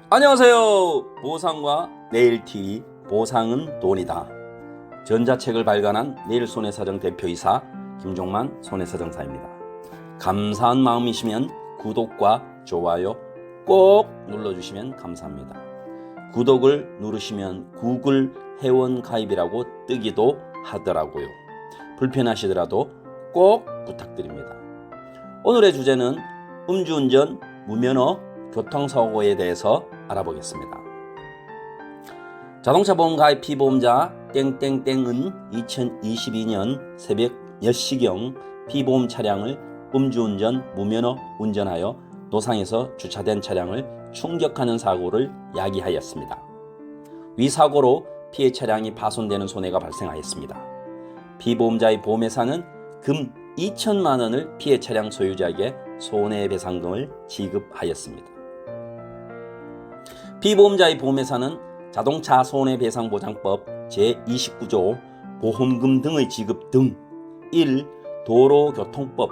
안녕하세요. 보상과 네일티 보상은 돈이다. 전자책을 발간한 네일손해사정 대표이사 김종만 손해사정사입니다. 감사한 마음이시면 구독과 좋아요 꼭 눌러주시면 감사합니다. 구독을 누르시면 구글 회원 가입이라고 뜨기도 하더라고요. 불편하시더라도 꼭 부탁드립니다. 오늘의 주제는 음주운전, 무면허, 교통사고에 대해서 알아보겠습니다. 자동차 보험 가입 피보험자 땡땡땡은 2022년 새벽 10시경 피보험 차량을 음주운전, 무면허 운전하여 노상에서 주차된 차량을 충격하는 사고를 야기하였습니다. 위 사고로 피해 차량이 파손되는 손해가 발생하였습니다. 피보험자의 보험회사는 금 2천만 원을 피해 차량 소유자에게 손해배상금을 지급하였습니다. 피보험자의 보험회사는 자동차 손해배상보장법 제29조 보험금 등의 지급 등 1. 도로교통법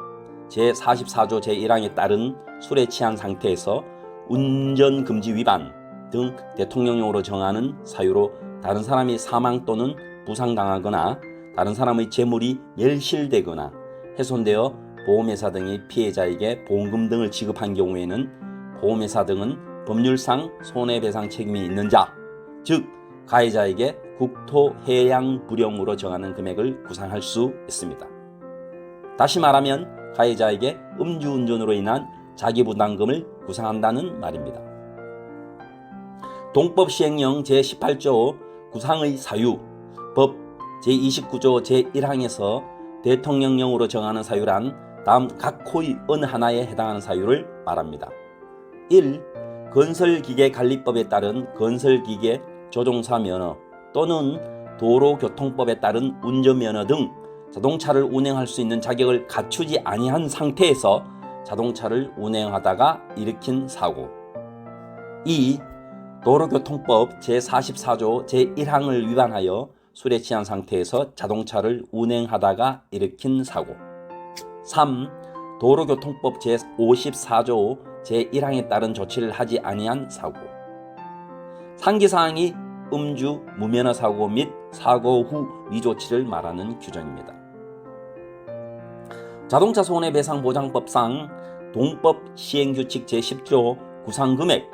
제44조 제1항에 따른 술에 취한 상태에서 운전금지 위반 등 대통령령으로 정하는 사유로 다른 사람이 사망 또는 부상당하거나 다른 사람의 재물이 멸실되거나 훼손되어 보험회사 등이 피해자에게 보험금 등을 지급한 경우에는 보험회사 등은 법률상 손해배상 책임이 있는 자, 즉 가해자에게 국토해양부령으로 정하는 금액을 구상할 수 있습니다. 다시 말하면 가해자에게 음주운전으로 인한 자기부담금을 구상한다는 말입니다. 동법 시행령 제18조 구상의 사유, 법 제29조 제1항에서 대통령령으로 정하는 사유란 다음 각 호의 어느 하나에 해당하는 사유를 말합니다. 1. 건설기계관리법에 따른 건설기계 조종사 면허 또는 도로교통법에 따른 운전면허 등 자동차를 운행할 수 있는 자격을 갖추지 아니한 상태에서 자동차를 운행하다가 일으킨 사고. 2. 도로교통법 제44조 제1항을 위반하여 술에 취한 상태에서 자동차를 운행하다가 일으킨 사고. 3. 도로교통법 제54조 제1항에 따른 조치를 하지 아니한 사고. 상기사항이 음주, 무면허 사고 및 사고 후 미조치를 말하는 규정입니다. 자동차 손해배상보장법상 동법 시행규칙 제10조 구상금액,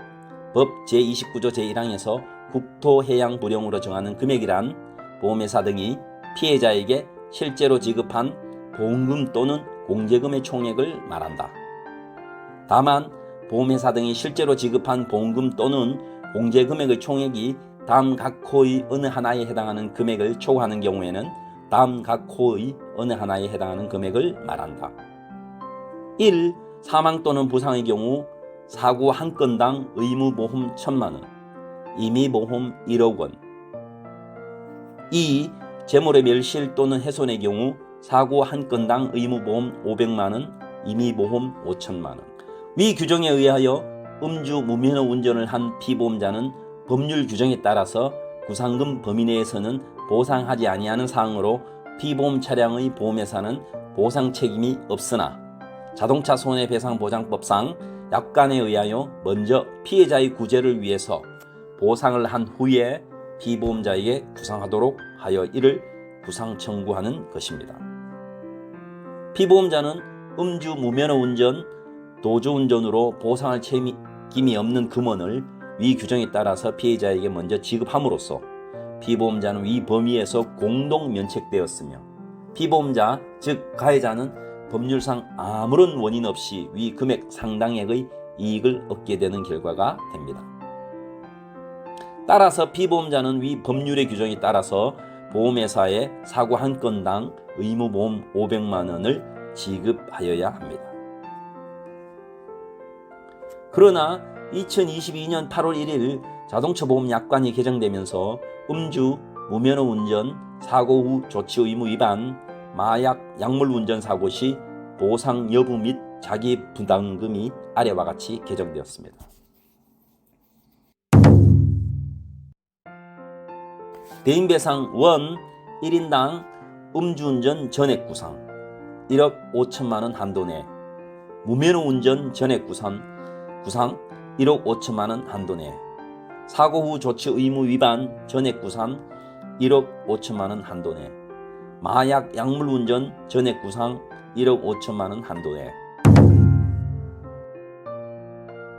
법 제29조 제1항에서 국토해양부령으로 정하는 금액이란 보험회사 등이 피해자에게 실제로 지급한 보험금 또는 공제금의 총액을 말한다. 다만 보험회사 등이 실제로 지급한 보험금 또는 공제금액의 총액이 다음 각 호의 어느 하나에 해당하는 금액을 초과하는 경우에는 다음 각 호의 어느 하나에 해당하는 금액을 말한다. 1. 사망 또는 부상의 경우 사고 한 건당 의무보험 1,000만 원, 임의보험 1억 원. 2. 재물의 멸실 또는 훼손의 경우 사고 한 건당 의무보험 500만 원, 임의보험 5천만 원. 위 규정에 의하여 음주 무면허 운전을 한 피보험자는 법률 규정에 따라서 구상금 범위 내에서는 보상하지 아니하는 사항으로 피보험 차량의 보험회사는 보상 책임이 없으나 자동차 손해배상보장법상 약관에 의하여 먼저 피해자의 구제를 위해서 보상을 한 후에 피보험자에게 구상하도록 하여 이를 구상 청구하는 것입니다. 피보험자는 음주 무면허 운전, 도주운전으로 보상할 책임이 없는 금원을 위 규정에 따라서 피해자에게 먼저 지급함으로써 피보험자는 위 범위에서 공동 면책되었으며 피보험자 즉 가해자는 법률상 아무런 원인 없이 위 금액 상당액의 이익을 얻게 되는 결과가 됩니다. 따라서 피보험자는 위 법률의 규정에 따라서 보험회사에 사고 한 건당 의무보험 500만 원을 지급하여야 합니다. 그러나 2022년 8월 1일 자동차 보험 약관이 개정되면서 음주, 무면허 운전, 사고 후 조치 의무 위반, 마약, 약물 운전 사고 시 보상 여부 및 자기 부담금이 아래와 같이 개정되었습니다. 대인배상 1, 1인당 음주운전 전액 구상 1억 5천만 원 한도 내, 무면허 운전 전액 구상 1억 5천만 원 한도 내, 사고 후 조치 의무 위반 전액 구상 1억 5천만 원 한도 내. 마약 약물 운전 전액 구상 1억 5천만 원 한도 내.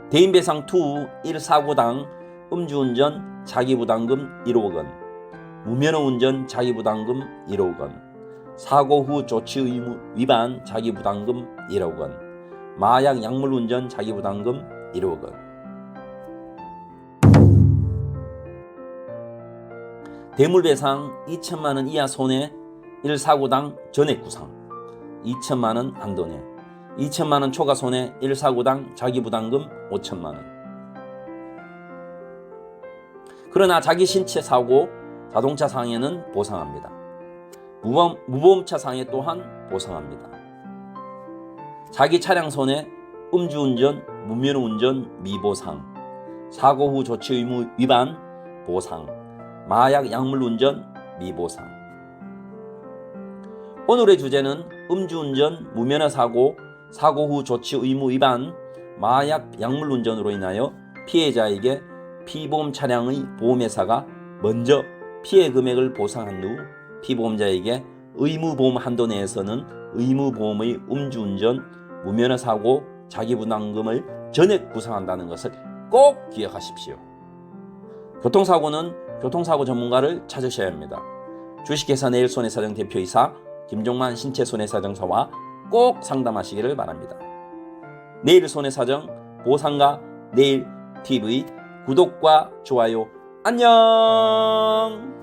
대인배상 투 1사고당 음주운전 자기부담금 1억 원, 무면허 운전 자기부담금 1억 원, 사고 후 조치 의무 위반 자기부담금 1억 원, 마약 약물 운전 자기부담금 1억 원. 대물배상 2천만 원 이하 손해 1사고당 전액 구상 2천만 원 한도 내. 2천만 원 초과 손해 1사고당 자기부담금 5천만 원. 그러나 자기 신체 사고 자동차 상해는 보상합니다. 무보험차 상해 또한 보상합니다. 자기 차량 손해 음주운전, 무면허 운전 미보상, 사고 후 조치 의무 위반 보상, 마약 약물 운전 미보상. 오늘의 주제는 음주운전, 무면허 사고, 사고 후 조치 의무 위반, 마약 약물 운전으로 인하여 피해자에게 피보험 차량의 보험회사가 먼저 피해 금액을 보상한 후 피보험자에게 의무보험 한도 내에서는 의무보험의 음주운전, 무면허 사고, 자기부담금을 전액 구상한다는 것을 꼭 기억하십시오. 교통사고는 교통사고 전문가를 찾으셔야 합니다. 주식회사 내일손해사정 대표이사 김종만 신체손해사정사와 꼭 상담하시기를 바랍니다. 내일손해사정 보상가 내일TV 구독과 좋아요 안녕.